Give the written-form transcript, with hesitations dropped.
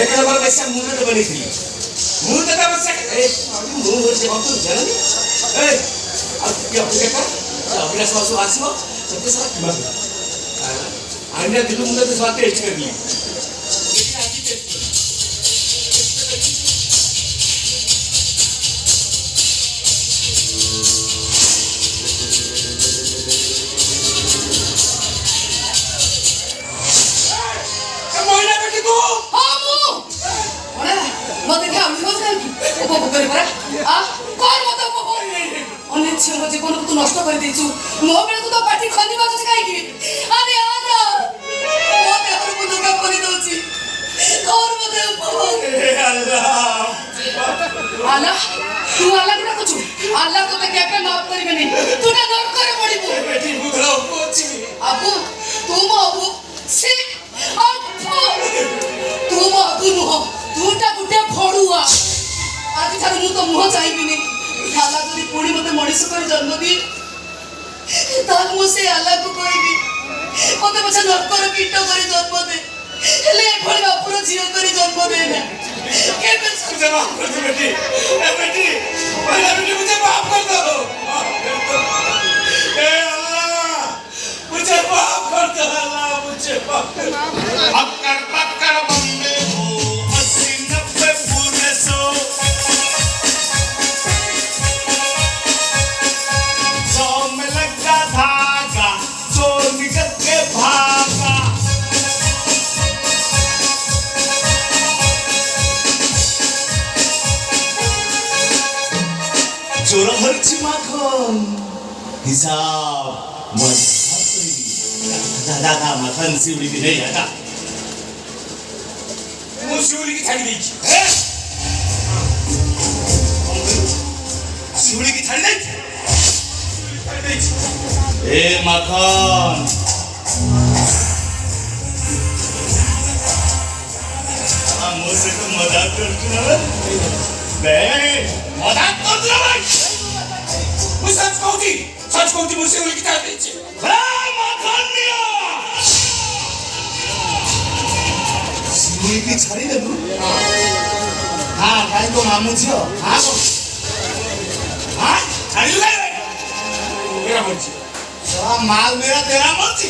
एक नंबर पैसा मुंह तो बनी थी मुंह तो बस ए मुंह से बात तो जान ए अब क्या हो गया अपना स्वास्थ्य आसीबो सबके साथ किमा आने दिलु मुंह तो स्वास्थ्य टेस्ट कर दिया জীবন তো নষ্ট করে দিয়েছু মো বেলা তো পাটি খনি বাজছে কাইকি আরে আনা মতে আর মন কাম করে দউছি কর মতে হে আল্লাহ আল্লাহ তু আল্লাহ কি রাখছু আল্লাহ তো তাকে একটা মাফ করিবে নি তুটা নর করে পড়িব বেটি বুঝলাও কোচি আবু তুম আবু সে আব্বু তুম আবু নো তুটা গুটে ফড়ুয়া আজ ঠার মু তো মুহ চাইবিনি আল্লাহ যদি পুଣି মতে মଣିଷ করে জন্ম দিয়ে তাহলে ମୁଁ ସେ ଆଲ୍ଲାହକୁ କହିବି ମତେ ପଛେ ନର୍କର କୀଟ କରି ଜନ୍ମ ଦେ ହେଲେ ଏଭଳି ବାପୁର ଝିଅ କରି ଜନ୍ମ ଦେ ନା କେବେ मुझे माफ कर दो बेटी ए बेटी मुझे माफ कर दो ए अल्लाह मुझे माफ कर दो अल्लाह मुझे माफ कर अक्कर पक्कर बम्बे हो 80-90 पूरे 100 में लगा धागा जो निकल के भागा चोरा भरची माखन हिसाब दादा माखन शिवली की नहीं है वो शिवली की थाली देगी शिवली की थाली देगी ए माखन मुझसे तो मजाक करती ना नहीं मजाक करती ना भाई मुझे सच कहती मुझसे उनकी तारीफ नीचे माखन दिया शिवली की छाड़ी ले तू हाँ भाई तो मामू जी हो हाँ छाड़ी लगा मेरा मर्जी माल मेरा तेरा मर्जी